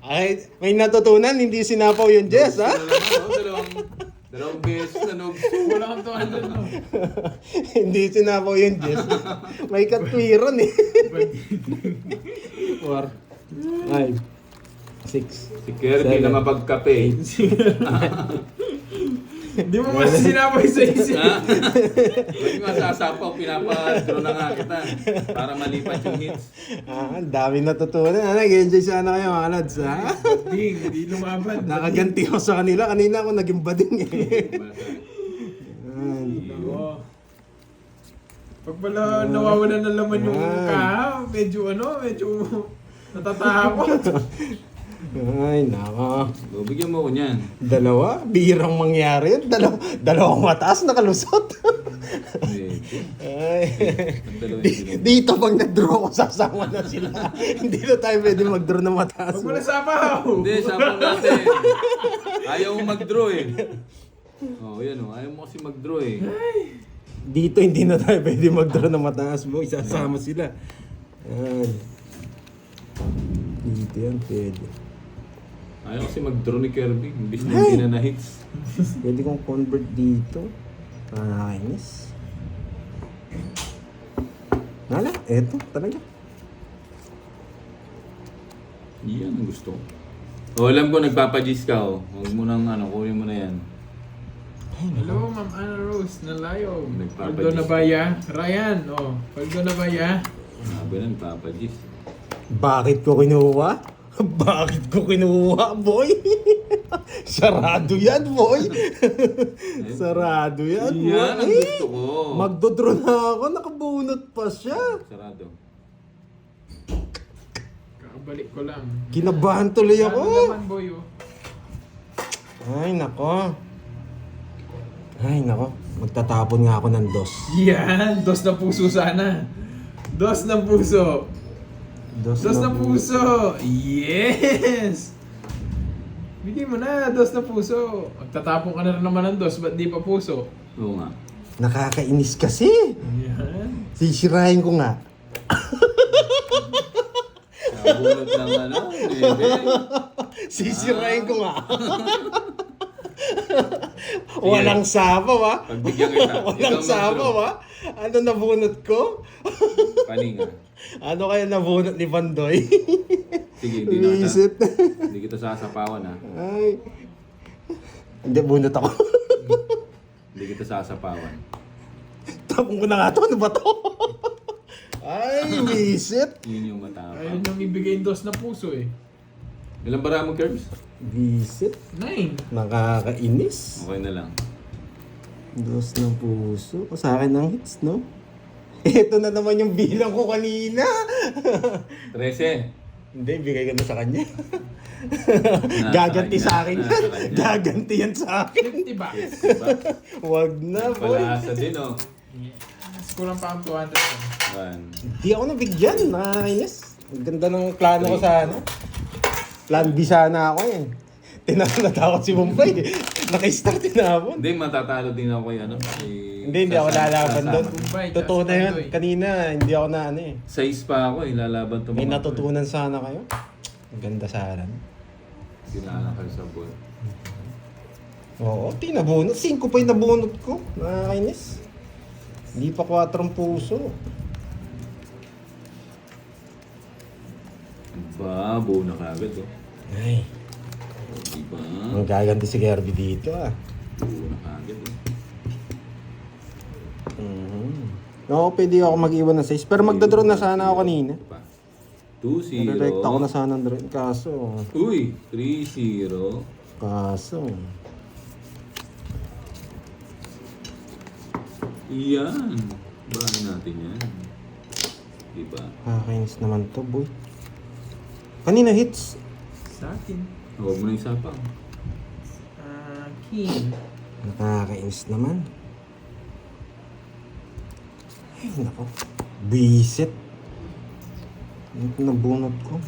Ay, may natutunan, hindi sinapaw yung Jess, ha? Dalawang beses na nugso. Wala kang 200, no? Hindi sinapaw yung Jess. May katwiran, eh. 4, 5, 6. Si Kirby na mapagkape. Hindi mo mas sinapay sa isip. Ha? Ba't masasapaw, pinapa-draw na nga kita. Para malipat yung hits. Ang dami natutunan. Nag-enjoy sana kayo, mga lads, ha? Hindi lumaban. Nakaganti ako sa kanila. Kanina ako naging bading, eh. Oo. Pag pala nawawalan ng laman yung kaha, medyo natatakot. Ay, nako. So, bigyan mo ko niyan. Dalawa? Bihirang mangyari yun. Dalawang mataas nakalusot. Ay. Dito pag nag-draw ko, sasama na sila. Hindi na tayo pwede mag-draw na mataas. Huwag mo na sapaw. Hindi, sapaw natin. Ayaw mo mag-draw eh. Yan ayaw mo kasi mag-draw eh. Dito hindi na tayo pwede mag-draw na mataas, boy. Sasama sila. Ay. Dito yan, pwede. Ayaw kasi mag-draw ni Kirby. Imbis na hindi na na-hits. Pwede kong convert dito. Nakakainis. Nala, eto talaga. Yan ang gusto ko. Alam ko nagpapagis ka Huwag mo nang kunin mo na yan. Hello, Ma'am Ana Rose, nalayo. Nagpapagis. Paldo na baya? Ryan, paldo na baya? Sabi na nagpapagis. Bakit ko kinuha? Bakit ko kinuha, boy? Sarado yan, boy. Sarado yan, boy. Yan ang gusto ko. Magdodraw na ako, nakabunot pa siya. Sarado. Kakabalik ko lang. Kinabahan tuloy ako. Ano naman, boy, Ay, nako. Ay, nako. Magtatapon nga ako ng dos. Yan, dos na puso sana. Dos na puso. Dos na puso! Yes! Bigay mo na, dos na puso. Magtatapon ka na rin naman ng dos, ba't di pa puso? Oo nga. Nakakainis kasi. Yan. Sisirahin ko nga. Nabunod ng level. Sisirahin ko nga. Walang sapaw, ha? Pagbigyan kita. Walang sapaw, ha? Ano nabunot ko? Paninga. Ano kaya nabunot ni Bandoy? Sige, hindi na Iisip. Hindi kita sasapawan ha. Ay. Hindi, bunot ako. Hindi kita sasapawan. Tapong ko na nga to. Ano ba to? Ay, visit. Yun yung matapang. Ayun yung ibigay yung dos na puso eh. Ilang bara mo, Curbs? Visit. 9. Nakakainis. Okay na lang. Dos ng puso. O sa akin ang hits, no? Ito na naman yung bilang ko kanina. 13. Hindi, bigay ko na sa kanya. Gaganti sa akin yan. Gaganti yan sa akin. 50 bucks. Diba? Wag na, boy. Palaasa din Yes. Kulang pa ang 200. Hindi ako nabigyan. Nakakainis. Ang ganda ng plano ko sana. Plan B sana ako eh. Natakot si Bombay. Naka-start tinapon. Hindi, matatalo din ako kay Hindi ako lalaban doon. Bombay, Totoo na yun. Bombay. Kanina, hindi ako na ano eh. Size pa ako lalaban to May mga natutunan sana kayo. Ang ganda sana. Sinala kayo sa board. Oo, tinabunot. 5 pa yung nabunot ko. Nakakainis. Hindi pa 4 ang puso. Ba, buo na kagad Ay, Diba? ang gaganti si Kirby dito ah. Buo na kagad No, pwede ako mag-iwan ng 6. Pero magdodraw na sana ako kanina. 2-0. Direct ako na sana ng draw. Kaso, Uy, 3-0. Yan. Bahay natin yan. Diba? Nakakainis naman to, boy. Kanina hits. Sa akin. Huwag mo na yung sapang. King. Nakakainis naman. Ay, nako. Bisit. Ito nabunot ko.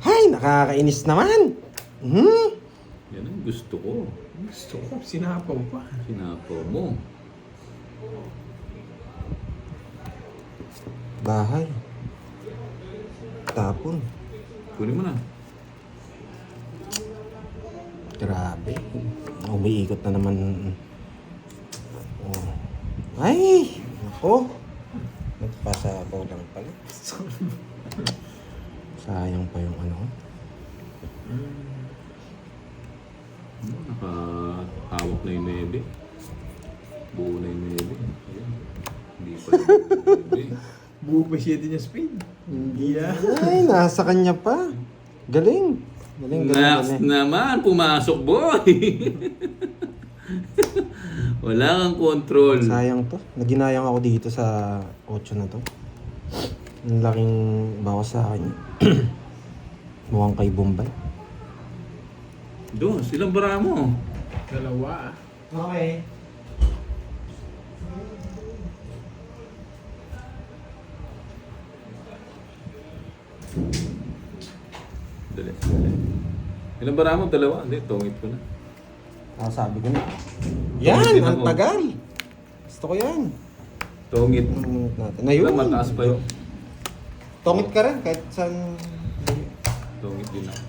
Ay, nakakainis naman. Yan ang gusto ko. Gusto ko, sinapaw pa. Sinapaw mo. Bahay. Tapon. Kunin mo na. Grabe. Umiikot na naman. Oh. Ay! Ako. Nagpasabaw lang pala. Sayang pa yung ano. Nakahawak na yung 9. Buo na yung 9. Ayan. Hindi pa yung 9. Buo pa siya din yung speed. Hindi Ay, nasa kanya pa. Galing. Galing, galing, Next galing. naman, pumasok boy! Wala kang control. Sayang to. Naginayang ako dito sa 8 na to. Ang laking bawas sa akin. Mukhang kay Bombay. Doon, silang bara mo. Dalawa. Okay. Dali. Ilang bara mo? 2? Hindi, tungit ko na. Sabi ko na. Yan! Tungit din Ang ako. tagal! Gusto ko yan. Tungit. Natin. Ayun. Wala, mataas pa yun. Tongit ka rin kahit saan. Tungit din ako.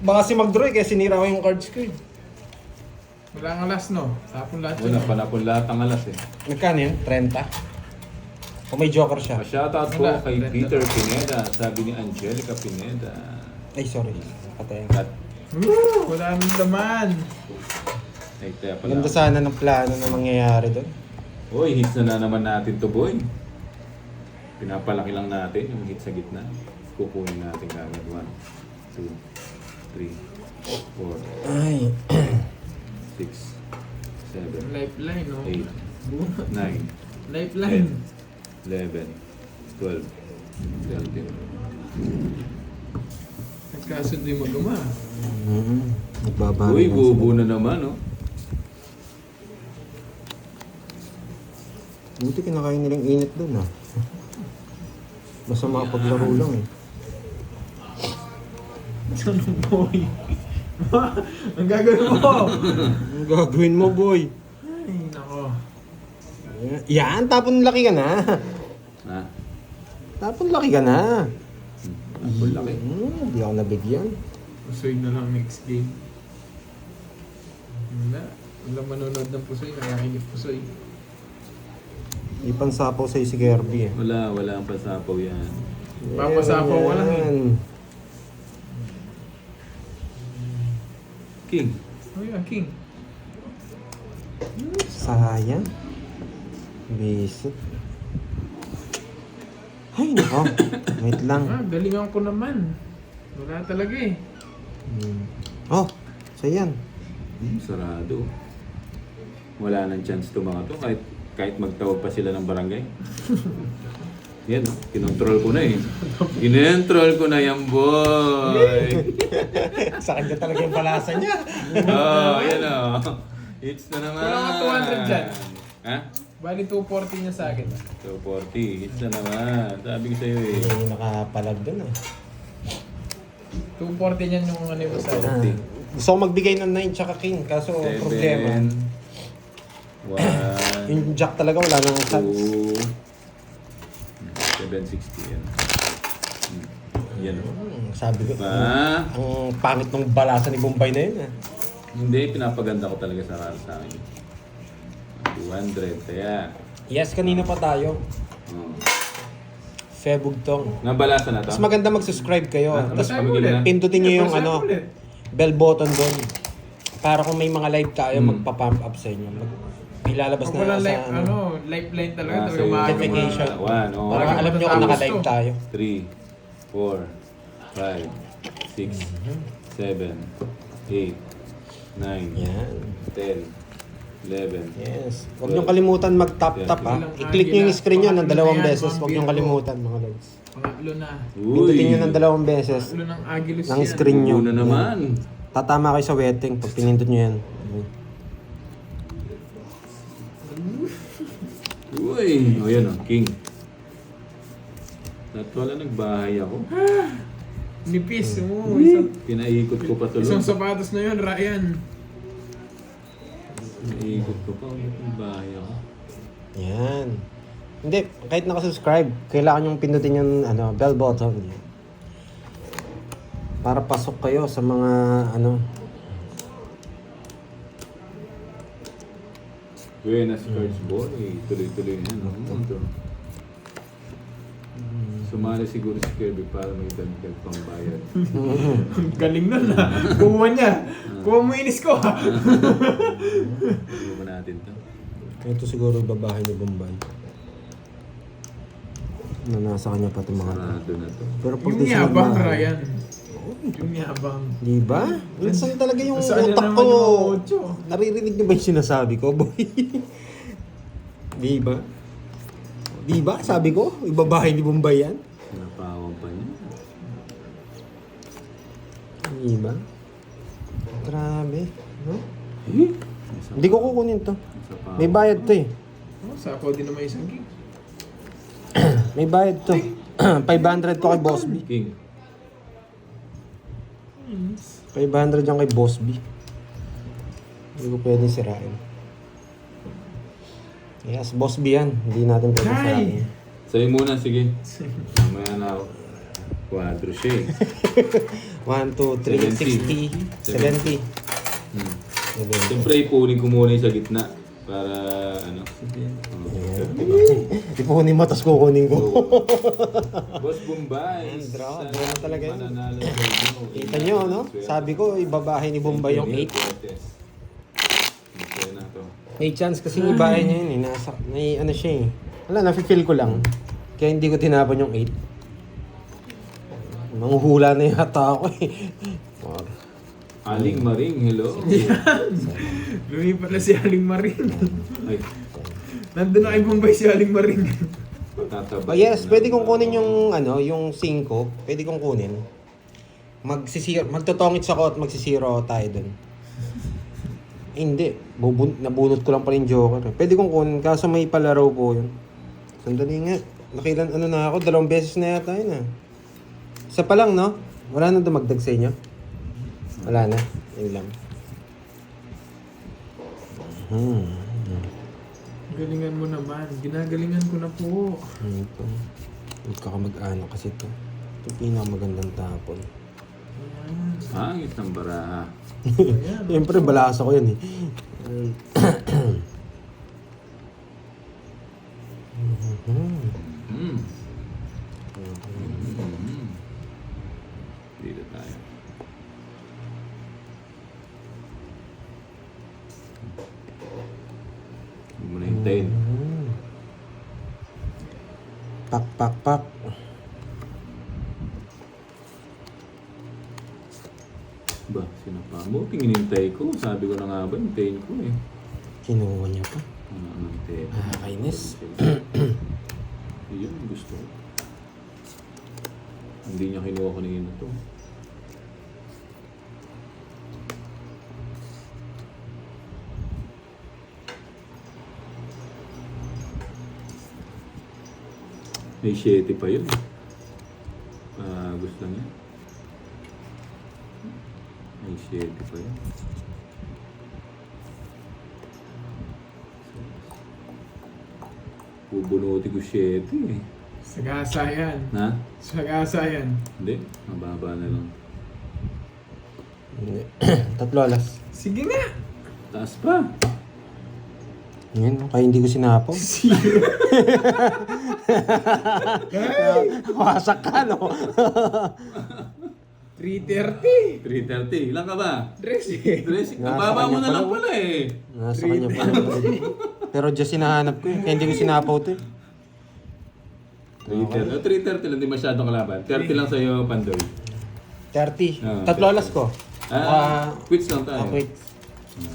Baka si Magdroy kaya sinira ko yung cards ko eh. Wala ang alas, no? Tapon lahat Wala, panapon lahat ang alas eh. Magkano yun? 30? O may joker siya? Pa-shoutout po Wala, kay 30. Peter Pineda. Sabi ni Angelica Pineda. Ay, sorry. Patayin. At, Wala nang laman. ay, kaya pala. Ganda sana ng plano na mangyayari doon. Uy, hits na naman natin to boy. Pinapalaki lang natin yung hit sa gitna. Kukunin natin kagad. 1, 2, 3, 4, Ay. 6, 7, Lifeline, no? 8, 9, Lifeline. 11, 12, 13. Nagkasundo yung magama. Nagbabago. Uy, lang bubo sila. na naman, oh. Buti kinakain nilang init doon ah. Basta makapaglaro lang eh. Ano, boy? Ang gagawin mo? Ang gagawin mo, boy? Ay, nako. Yan, tapon laki ka na. Ha? Tapon laki ka na. Apple laki. Hindi ako nabigyan. Pusoy na lang next game. Wala. Wala manonood ng pusoy. Nakakinig pusoy. Ipansapaw sa'yo si Kirby eh. Wala ang pasapaw yan. Papasapaw ka lang eh. Yan. King. Oh yeah, King. Sayang. Bisit. Ay, nako. Wait lang. Ah, galingan ko naman. Wala talaga eh. Oh, so yan. Sarado. Wala nang chance to mga to kahit magtawag pa sila ng barangay. Yan, no? Kinontrol ko na eh. Kinontrol ko na yan, boy. Sa kanya talaga yung palasa niya. Oh, yan o. Hits na naman. Wala nga 200 dyan. Ha? Bali 240 niya sa akin. 240. Hits na naman. Sabi ko sa'yo eh. Yung nakapalag doon ah. 240 niyan yung ano yung sa Ah, akin. gusto ko magbigay ng 9 tsaka king. Kaso problema. 1, Yung jack talaga wala nang chance. 2, 760 yan. Yan o. Sabi ko, Pa? ang pangit ng balasa ni Bombay na yun ah. Hindi, pinapaganda ko talaga sa akin. 200, kaya. Yes, kanina pa tayo. Oh. Febugtong. Nabalasa na to? Mas maganda mag-subscribe kayo. Ah, Tapos Basahin mo ulit. pindutin nyo yung Basahin ano, mo ulit. bell button doon. Para kung may mga live tayo, Hmm. magpa-pump up sa inyo. Ilalabas Pag na walang sa life, ano, lifeline talaga. Ah, Talaga sa'yo. maaga Notification. mga- 1, oh. Para alam nyo kung naka-live tayo. 3, 4, 5, 6, 7, 8, 9, Yan. 10, 11. Yes. Huwag nyo kalimutan mag-tap ha. I-click nyo yung screen nyo ng 2 beses. Huwag nyo kalimutan mga lods. Pangatlo na. Pindutin nyo ng 2 beses Pangatlo ng Agilus ng yan. screen nyo. Una naman. Tatama kayo sa wedding pag pinindot nyo yan. Uy! O yan o, king. Wala nagbahay ako. Nipis. Oh, isang, Pinaikot ko pa isang tuloy. sapatos na yun, Ryan. Pinaikot ko pa. Wala nagbahay ako. Yan. Hindi, kahit nakasubscribe, kailangan yung pindutin yung bell button. Para pasok kayo sa mga ano. Buenas Cards Boy. Tuloy-tuloy na. No? Ito. Sumali siguro si Kirby para may dagdag pambayad. Ang galing nun ha. Kumuha niya. Kuha mo inis ko ha. Ano ba natin to? Ito siguro babae ni Bombay. Na nasa kanya pa itong mga to. Sarado na to. Pero pag Yung di siya yabang, magmahal- Ryan. Yung yabang. Di ba? Minsan talaga yung Saan na utak naman ko. yung ocho? Naririnig niyo ba yung sinasabi ko, boy? Di ba? Di ba? Sabi ko, ibabahay ni Bombay yan. Napawang pa niya. Di ba? Grabe. No? Eh? Hindi ko kukunin to. Isa pa. May bayad to eh. Oh, sako din naman isang gig. May bayad to. 500 ko kay Boss B. King. 500 yung kay Boss B. Hindi ko pwede sirain. Yes, Boss B yan. Hindi natin pwede sirain. Sa'yo muna, sige. Mamaya na ako. Quadro siya eh. 1, 2, 3, 60, 70. Hmm. 70. Siyempre, ipunin ko muna yung sa gitna. Para ano. Ipunin mo, tapos kukunin ko. Boss Bombay. Draw. Sana Draw talaga yun. mananalo sa inyo. Kita nyo, no? Sabi ko, ibabahay ni Bombay yung 8. Okay na to. May chance kasi ibahay niya yun eh. Nasa, may ano siya eh. Wala, nafe-feel ko lang. Kaya hindi ko tinapon yung 8. Manghuhula na yata ako eh. Aling Maring, hello. Lumi pala si Aling Maring. Ay, Nandun na kay Bombay si Aling Maring. patatabay. Oh, yes, pwede kong kunin yung ano, yung 5. Pwede kong kunin. Magtotongits ako at magsisiro tayo dun. Eh, hindi. Nabunot ko lang pala yung Joker. Pwede kong kunin, kaso may palaro po yun. Sandali nga. Nakilan ano na ako, 2 beses na yata yun ah. Isa pa lang, no? Wala na dumagdag sa inyo? Wala na. Yun lang. Galingan mo naman. Ginagalingan ko na po. Ito. Huwag ka mag-ano kasi ito. Ito pinakamagandang tapon. Ayan. Hangit ng baraha. Ayan. Siyempre, balasa ko yan eh. Hmm. Dito tayo. Huwag mo na hintayin. Pak, pak, pak. Ba, sinapa mo? Tinginintay ko. Sabi ko na nga ba, hintayin ko eh. Kinuha niya pa. Hintayin. Kainis. Yun, gusto ko. Hindi niya kinuha kanina to. May 7 pa yun. Gusto niya. May 7 pa yun. Bubunuti ko 7 eh. Sagasa yan. Na? Sagasa yan. Hindi. Mababa na lang. Hindi. 3 alas. Sige nga. Taas pa. Yan, kaya hindi ko sinapaw. Wasak ka, no? 330. 330. Ilan ka ba? Dress eh. Dressing. Nasa Nababa mo kanya na lang pala. pala eh. Nasa kanya pa. Pero just hinahanap ko eh. Kaya hindi ko sinapaw to eh. 330 lang, di masyadong kalaban. 30 lang sa'yo, Pandoy. 30. Ah, 3 alas ko. Quits lang tayo. Okay.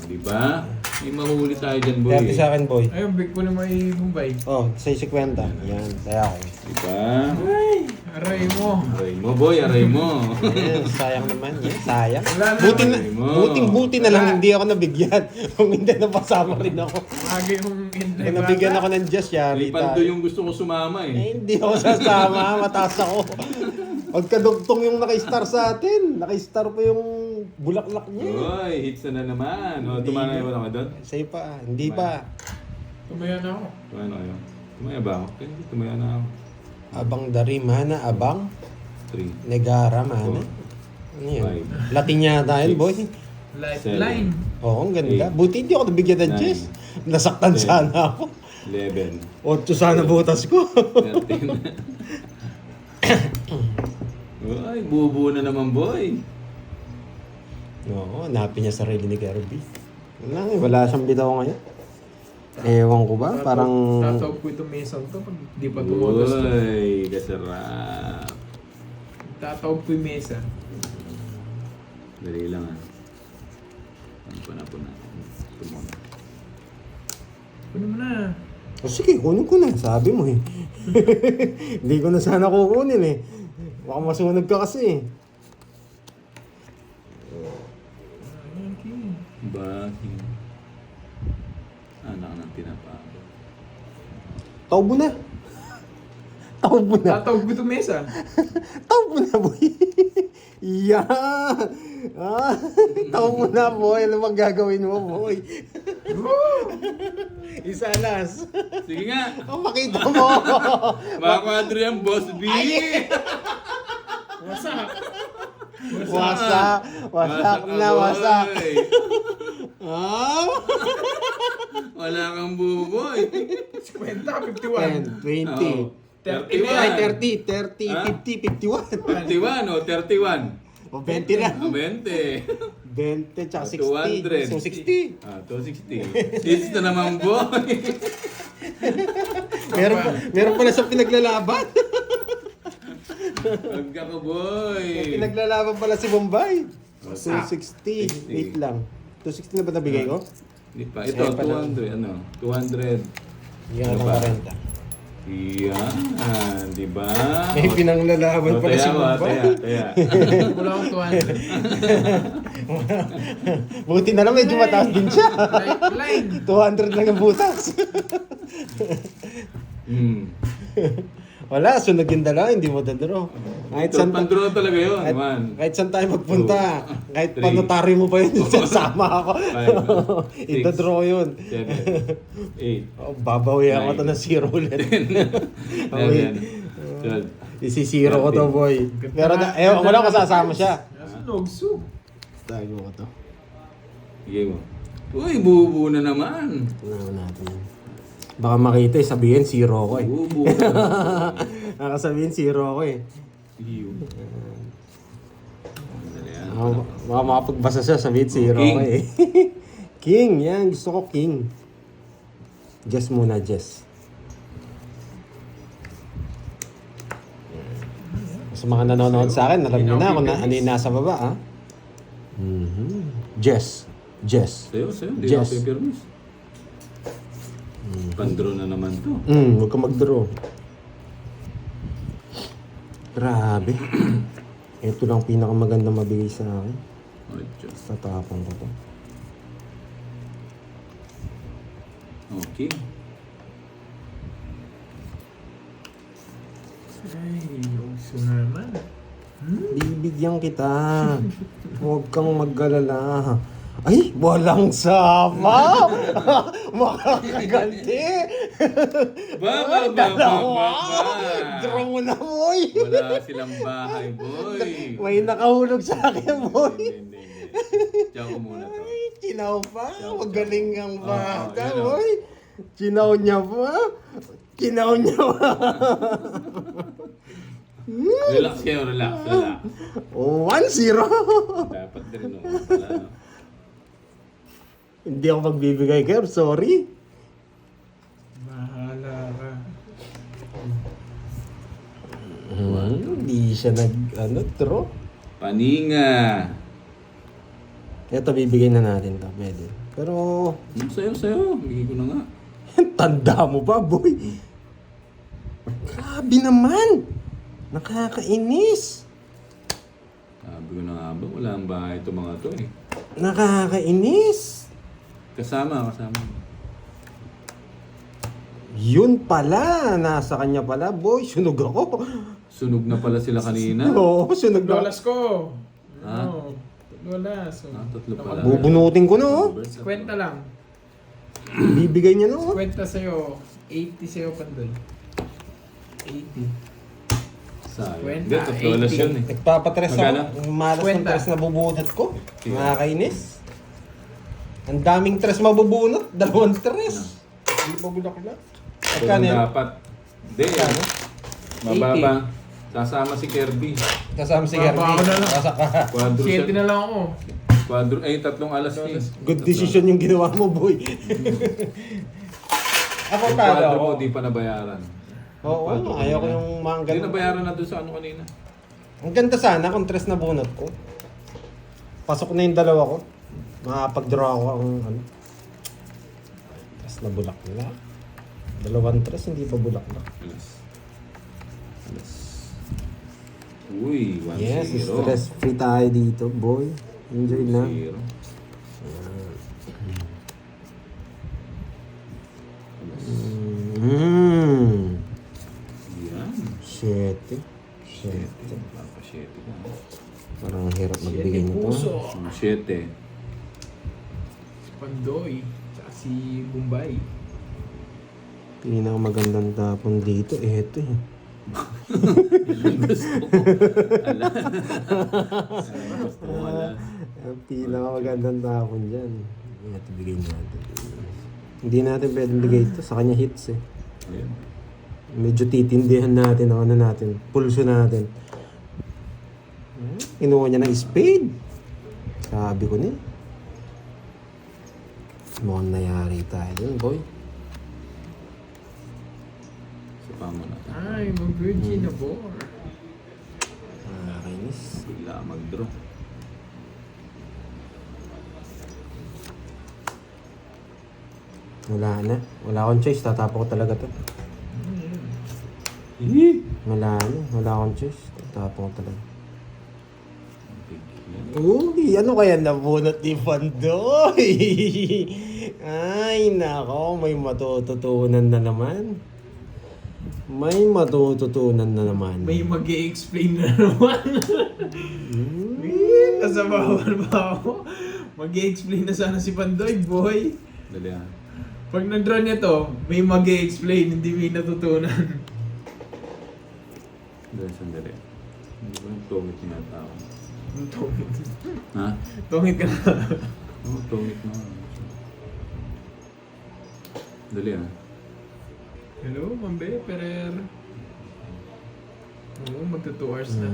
Di ba? May mahuli tayo dyan, boy. 30 sa akin, boy. Ayun, big po na may Bombay. Oh, sa 50. Yan, kaya ako. Di ba? Ay, aray mo. Aray mo, boy. Aray mo. Eh, sayang naman. Eh, sayang. Wala na. Buti na lang hindi ako nabigyan. Kung hindi, napasama rin ako. Lagi yung hintay Kung nabigyan ako ng Diyos, May yari Pandoy tayo. yung gusto ko sumama Eh, eh. hindi ako sasama. Mataas ako. Pagkadugtong yung naka-star sa atin. Naka-star pa yung bulaklak niya. Oy, hits na naman. O, tumana mo na ka doon? Sa'yo pa. Hindi pa. Tumaya na ako. Tumaya na kayo. Tumaya ba ako? Hindi, tumaya na ako. Abang dari mana, abang 3. negara mana. Ano yun? Five. Latin yata yun, Six. boy. Lifeline. Oo, ang ganda. Eight. Buti hindi ako nabigyan ng Nine. chess. Nasaktan Ten. sana ako. 11. 8 sana butas ko. 13. Ay, bubuo na naman, boy. Oo, hanapin niya sarili ni Kirby. Wala siyang bitaw ngayon. Ewan ko ba? Parang... Tatawag ko itong mesang to pag di pa tumodos to. Uy, kasarap. Tatawag ko yung mesa. Dali lang ah. Ano pa na po natin? Ito muna. Kunin mo na. Oh, sige, kunin ko na. Sabi mo eh. Hindi ko na sana kukunin eh. Baka masunog ka kasi eh. Ayan, King. Bakit? Anak ng tinapalo. Taubo na. Taubo na. Tatawag ko itong mesa. Taubo na, boy. Yan. Ah, taubo na, boy. Ano bang gagawin mo, boy? Isa last. Sige nga! Oh, makita mo. Mga kwadro yan, Boss B! Wasak. Wasak. Wasak na, boy. wasak. Ah. Wala kang buboy. 50, 10, 51. 20. Oo. 31. Ay, 30, 30, Ha? 50, 51. 51 o 31. O, 20 na. Ah, 20. 20 tsaka 200. 60. So, 60. Ah, 260. It's na naman, boy. Meron pala sa pinaglalaban. Pagka ka, boy. Pinaglalaban pala si Bombay. Wasak. 260. Wait lang. 260 na ba nabigay ko? Hindi pa. Ito, Sa'yo pala. 200. Ano? 200. Yan Ano ang pa? 40. Yan. Di ba? May pinanglalaban pala si Bombay. Taya. Wala akong 200. Buti na lang medyo mataas din siya. Lifeline. 200 lang ang butas. Hmm. Wala, sunog yung dalawa, hindi mo dadro. Kahit Ito, saan, pandro na talaga yun. kahit saan tayo magpunta, Two, kahit three, panotaryo mo pa yun, sasama ako. 5, 6, Ito-draw yun. 7, 8, Oh, babawi ako Nine. to na zero ulit. 11, 12. Isisiro ko to, boy. Pero wala ko sasama siya. Nasunog, soup. Tago ko to. Sige mo. Uy, bubuo na naman. Tingnan natin. Baka makita eh, sabihin zero ko eh. Bubuo na naman. Nakasabihin zero ko eh. Iyo. Dali yan. Baka makapagbasa siya, sabihin zero King. ko eh. King, yan. Gusto ko king. Jess muna, Jess. Sa mga nanonood sa akin, alam niyo na kung ano yung nasa baba, ha? Jess. Jess. Sa'yo. Di Yes. ako pipirmis. Pandro na naman to. Huwag ka mag-draw. Grabe. Ito lang pinakamaganda mabigay sa akin. Oh, Diyos. Tatapang ko to. Okay. Ay, uso naman. Bibigyan kita. Huwag kang mag-alala. Ay, walang sama! Makakaganti! Dalawa! Draw mo na, boy! Wala silang bahay, boy. May nakahulog sa akin, boy! Hindi. Diyan ko muna to. Ay, chinaw pa. Magaling ang bata, yan, boy. Chinaw niya pa. Chinaw niya pa. Relax kayo, relax. 1-0. Dapat din, no? Wala, no? Hindi ako magbibigay, Kev. Sorry. Bahala ka. Hindi siya draw. Paninga. Ito, bibigay na natin to. Pwede. Pero, Sa'yo. Bigay ko na nga. tanda mo ba, boy? Grabe naman. Nakakainis. Sabi ko na nga ba, wala ang bahay itong mga to eh. Nakakainis. Kasama. Yun pala. Nasa kanya pala, boy. Sunog ako. Sunog na pala sila kanina. Oo, sunog na. Dolas ko. Ha? Ano? Dolas. Tatlo pala. Bubunutin ko na, oh. Kwenta lang. Bibigay niya na, oh. Kwenta sa'yo. 80 sa'yo, Pandol. 80. Sayang. Kwenta, Hindi, tatlo alas yun eh. Nagpapatres Magkano? ako. Ang malas ng Kwenta. tres na bubunot ko. Sige. Nakakainis. Ang daming tres mabubunot. 2 tres. Hindi pa bulaklak. Magkano Ganun yan? dapat. Hindi. Magkano? Mababa. Kasama si Kirby. Kasama si Baba Kirby. ako na lang. Kasak ka. Quadro 7 na lang ako. Quadro, eh, 3 alas eh. Good decision yung ginawa mo, boy. Ako Yung talo quadro ako. mo, di pa nabayaran. Oo, Quadro mo ayaw ko na. yung mga Hindi ganun. nabayaran na doon sa ano kanina. Ang ganda sana kung tres na bunot ko. Pasok na yung dalawa ko. Makapag-draw ako ang ano. Tres na bulaklak. 2 tres, hindi pa bulaklak. Alas. Alas. Uy, 1-0. Yes, stress free tayo dito, boy. Enjoy na. 0. Yan. 7. 7. Papa 7 ka. Parang hirap magbigay 7 nito. puso. 7. Si Pandoy. Tsaka si Bombay. Pinakamagandang tapon dito, ito eh. Gusto ko. Ala. Gusto ko ala. Ang pinakamagandang tapon dyan. Ito bigay natin. Hindi natin pwedeng bigay ito. Sa kanya hits eh. Ayan. Medyo titindihan natin ang ano natin. Pulso natin. Kinuha niya ng spade. Sabi ko niya. Mukhang nayari tayo dun, boy. Sapa mo na. Ay, mag-virgin na board. Nakakainis. Bigla mag-draw. Wala na. Wala akong choice. Tatapo ko talaga to. Wala na. Wala akong choice. Tatapo ko talaga. Uy, ano kaya nabunot ni Pandoy? Ay, nako, may matututunan na naman. May matututunan na naman. May mag-i-explain na naman. Nasa bawal ba ako? Mag-i-explain na sana si Pandoy, boy. Dali ah. Pag nag-draw niya to, may mag-i-explain, hindi may natutunan. Dali, sandali. Hindi ko yung tungit niya tao. Tungit. Ha? Tungit ka na. Oo, tungit na. Dali ah. Hello, Mambe, Perer. Oo, magta 2 hours na.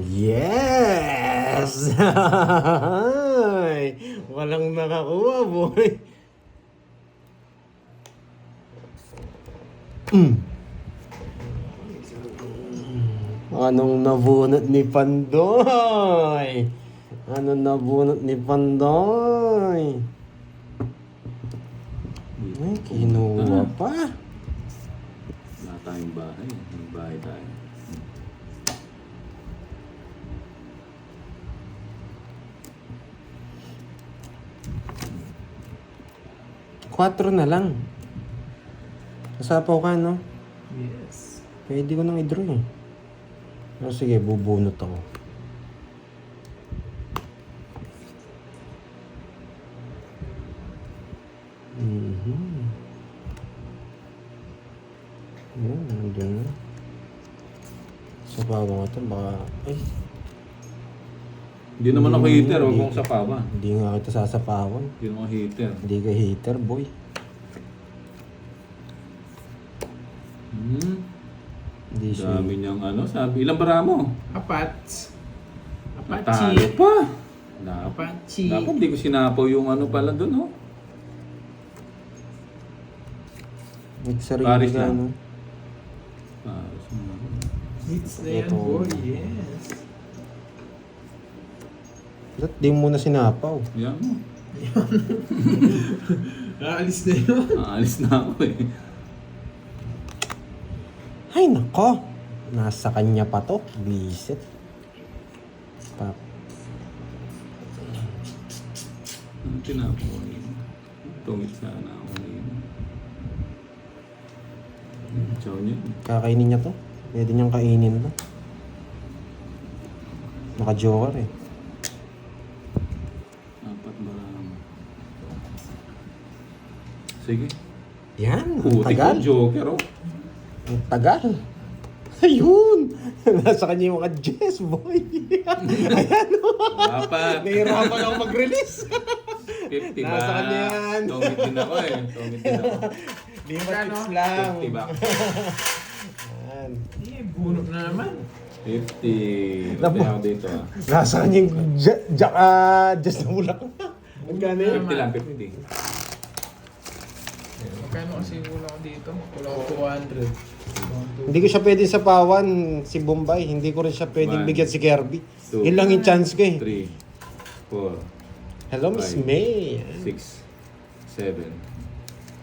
Yes! Ay, walang nakakuha, boy. Anong nabunot ni Pandoy? Anong nabunot ni Pandoy? Ay, kinuha pa. Wala tayong bahay. May bahay tayo. Quatro na lang. Kasapaw ka, no? Yes. Pwede ko nang i-draw eh. Pero sige, bubunot ako. Yan, nandun na. Sa bawang ito, baka... Ay, Hindi naman ako heater. Huwag mong sapawan. hindi nga kita sasapawan. Hindi naman ako heater. Hindi ka hater, boy. Hindi siya. Dami niyang ano. Sabi, ilang bara mo? Apat. Talo Apache. pa. Dapat, Apache. dapat di ko sinapaw yung ano pala doon, oh. Nagsarili Paris ka, lang. no? Hits na yan, Ito. boy. Yes. Ba't di mo muna sinapaw? Yan mo. Naalis na yun. Aalis na ako eh. Ay, nako. Nasa kanya pa to. Bisit. Pap. Ang tinapo eh. Tungit sana ako eh. Chow niya. Kakainin niya to. Pwede niyang kainin to. Naka-joker eh. Apat bara mo. Sige. Yan. Puti ko, Tagal. joker oh. Ang tagal. Ayun! Nasa kanya yung mga Jess, boy. Ayan o. Wala pa. Nahirapan ako mag-release. 50 ba? Nasa kanya yan. Tongit din ako eh. Tongit din ako. Lima tips lang. 50 ba? Ayan. Bunot na naman. 50. Pati ako dito ah. Nasa kanya yung Jess na bulak na. Magkano yun? 50 lang, 50. Magkano kasi wala ko dito? Wala ko 200. Hindi ko siya pwedeng sapawan si Bombay. Hindi ko rin siya pwedeng One, bigyan si Kirby. two, Yun lang yung chance ko eh. 3, 4, Hello, Miss five, May. 6, 7,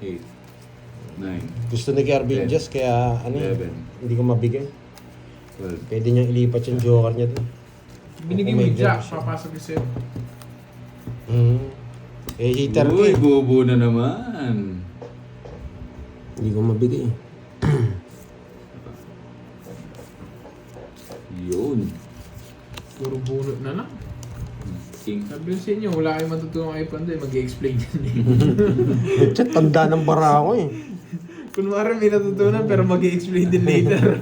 8, 9, Gusto ni Kirby yung Ten, Jess kaya ano eh, 11, hindi ko mabigay. 12, Pwede niyang ilipat yung joker niya doon. Binigay mo yung jack, papasok yung sa'yo. Eh, heater ko Uy, eh. bubo na naman. Hindi ko mabigay. Yun. Puro bunot na lang. King. Sabi ko sa inyo, wala kayong matutunan kay Pandoy, mag-i-explain yan eh. Chat, tanda ng bara ako eh. Kunwari may natutunan pero mag-i-explain din later.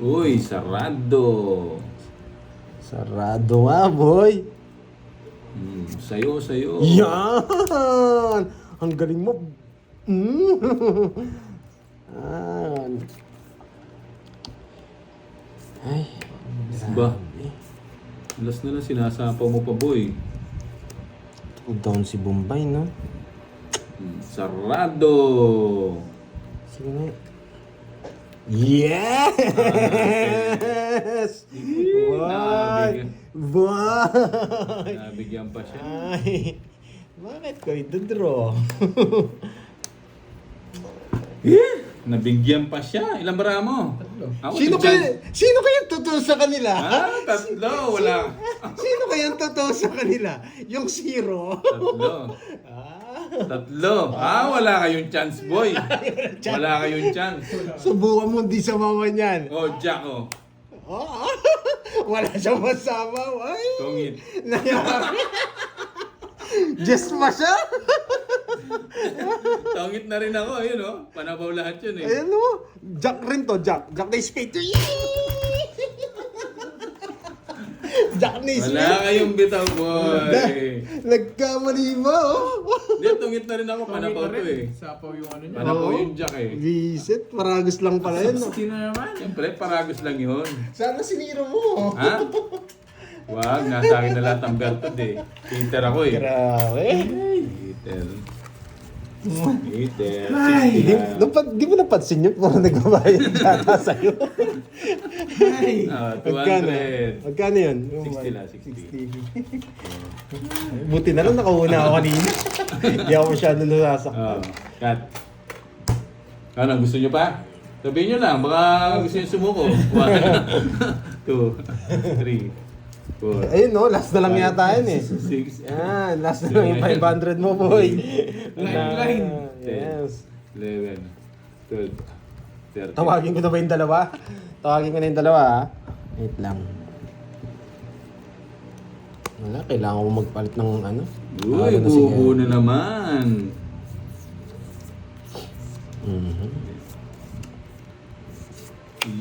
Uy, sarado. Sarado nga, boy. Sayo, sayo. Yan! Ang galing mo. Yan. Ay. Ba? Alas na lang sinasapaw mo pa, boy. Down si Bombay, no? Sarado. Sige na. Yes! Boy! Boy! Nabigyan pa siya. Ay, bakit ko ito-draw? Nabigyan pa siya. Ilang bara mo? Ako, Sino kayang totoo sa kanila? Tatlo. Wala. Sino kayang totoo sa kanila? Yung zero? Tatlo. Tatlo. Wala kayong chance, boy. Wala kayong chance. Subukan mo di sa mama niyan. Oh, Jack, oh. Oh, wala siyang masama. Ay, Tongit. nayak. Just ma siya? Tongit na rin ako, yun, oh. Panabaw lahat yun, eh. Ayan mo. Jack rin to, Jack. Jack na spade to. Jack na spade. Wala kayong bitaw, boy. Nagkamali ba, oh? Hindi, tungit na rin ako. Panabaw to, eh. Sapaw yung ano niya. Panabaw yung Jack, eh. Visit, paragos lang pala yun. No? Sino naman? Siyempre, paragos lang yun. Sana siniro mo. Ha? Wag, nasa akin na lahat ang bertod, eh. Peter ako, eh. Grabe. Peter. Peter. Di mo napansin yun? Parang nagbabayad yata sa'yo. Ay! 200. Magkano yun? 60 lang, 60. Buti na lang nakauna ako kanina. Hindi ako masyado nasasaktan. Cut. Ano, gusto nyo pa? Sabihin nyo lang, baka gusto nyo sumuko. 1, 2, 3, 4. Ayun no, last na lang yata yun eh. 6, Yan, last na lang yung 500 mo, boy. Line. Yes. 11, 12, 13. Tawagin ko na ba yung dalawa? Tawagin ko na yung dalawa, ha? Wait lang. Wala, kailangan ko magpalit ng ano. Uy, bubo na naman.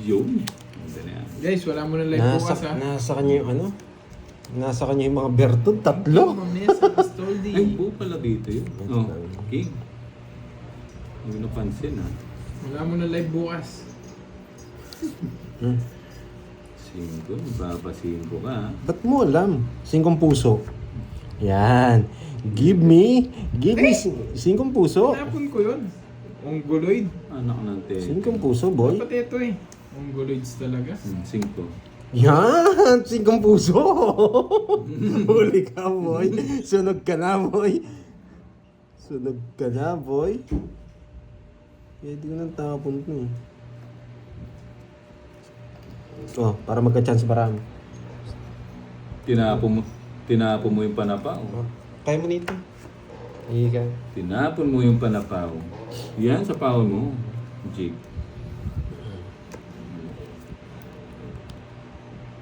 Yun. Ganda na yan. Guys, wala mo na live bukas ha. Nasa kanya yung ano? Nasa kanya yung mga Bertod, tatlo. Mamaya sa Astoldi. Ay, buo pala dito yun. Oh, king. Hindi mo napansin, ha? Wala mo na live bukas. 5, papasin ko ka, ha? Ba't mo alam? 5 puso. Yan. Give me 5 puso. Napon ko yun. Ongoloid. Anak ng 5 puso, boy. Dapat ito eh. Ongoloids talaga. 5. Yan! 5 puso! Huli ka, boy. Sunog ka na, boy. Sunog ka na, boy. Pwede ko nang tapon to eh. Oh, para magka-chance marami. Tinapon mo yung panapaw. Oh, kaya mo nito. Iya ka. Tinapon mo yung panapaw. Yan sa pawon mo. Jig.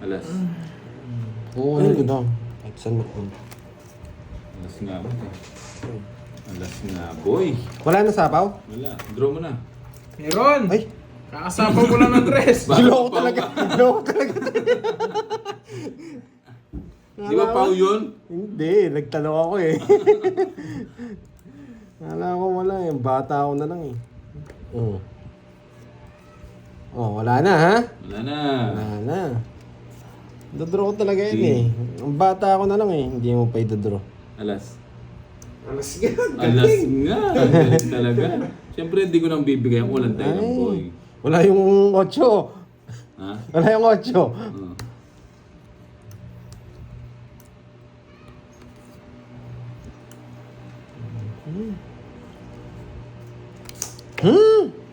Alas. Oo, ano ko daw. Kahit saan mo. Alas nga mo. Alas nga, boy. Wala na sapaw? Wala. Draw mo na. Meron! Ay! Kakasapaw ko lang ng dress. Loko talaga. Loko talaga. Di ba pau yun? Hindi, nagtanong ako eh. Wala ko wala eh. Bata ako na lang eh. Oh. Oh, wala na ha? Wala na. Wala na. Dodraw ko talaga yun eh. Ang bata ako na lang eh. Hindi mo pa idodraw. Alas. Alas nga. Alas nga. Galing talaga. Siyempre, hindi ko nang bibigyan. Walang tayo ng boy. Wala yung 8. Ha? Wala yung 8. Oo.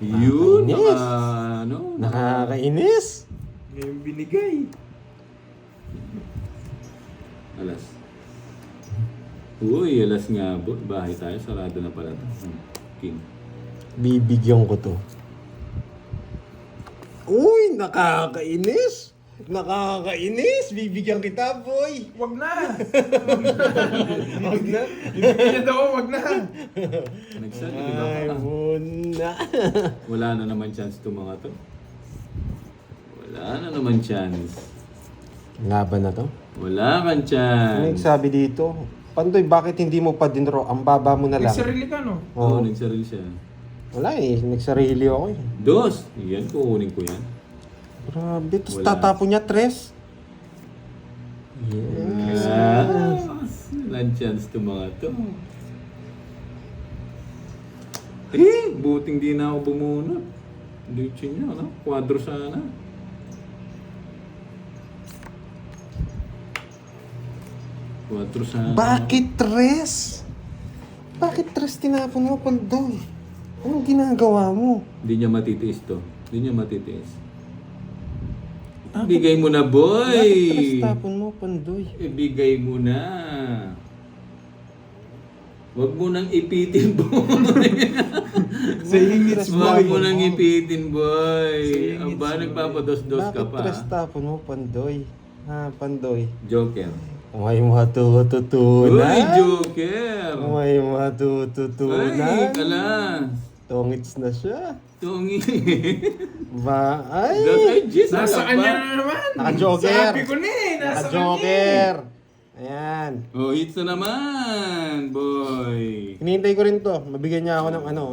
Yun, Nakakainis. ano? Nakakainis. Ngayon binigay. Alas. Uy, alas nga. Bahay tayo. Sarado na pala ito. King. Bibigyan ko to. Uy, nakakainis. Nakakainis. Bibigyan kita, boy. Wag na! Wag na. Ibigyan daw, wag na! Nagsalita ka Ay, pa. muna. Wala na naman chance itong mga to. Wala na naman chance. Laban na to. Wala kang Ano chance. nagsabi dito? Pandoy, bakit hindi mo pa dinro? Ang baba mo na lang. Nagsarili ka, no? Oo, Oo. nagsarili siya. Wala eh. Nagsarili ako eh. Dos. Yan, kukunin ko yan. Grabe. Tapos Wala. tatapon niya 3. Yes. Walang chance itong mga to. Eh, buting di na ako bumunot. Duchin niya, no? Kwadro sana. Kwadro sana. Bakit 3? Bakit 3 tinapon mo, Pandoy? Anong ginagawa mo? Hindi niya matitiis to. Hindi niya matitiis. Bigay mo na, boy! Bakit 3 tapon mo, Pandoy? Ibigay mo na. Huwag mo nang ipitin, boy. Saying it's Huwag boy. mo nang ipitin, boy. Saying Aba, it's nagpapados-dos ka Bakit pa. 3 tapon mo, Pandoy? Ha, Pandoy? Joker. May matututunan. Uy, Joker! May matututunan. Ay, kala. Tongits na siya. Tungi. Ba? Ay! Ay, Jis, Nasa ano kanya ba? na naman! Naka-joker. Sabi ko na eh! Nasa Naka-joker. Ayan. Oh, hits na naman, boy. Hinihintay ko rin to. Mabigyan niya ako ng ano.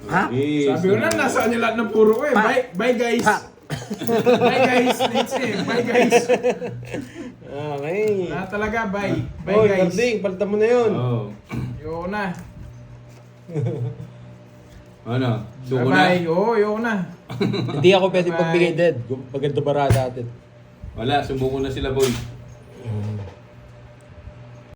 Ha? Okay, kanya. Sabi ko na, nasa kanya lahat ng puro ko eh. Bye, bye guys! Ha? Bye guys! That's it. Bye guys! Okay. Na talaga, bye. Bye Hoy, guys! Garding, palitan mo na yun. Oh. Yoko na. Ano? Suko na? Bye-bye. Oo, yoko na. Hindi ako pwede Bye. pagbigay dead. Maganda barada natin. Wala, sumuko na sila, boy.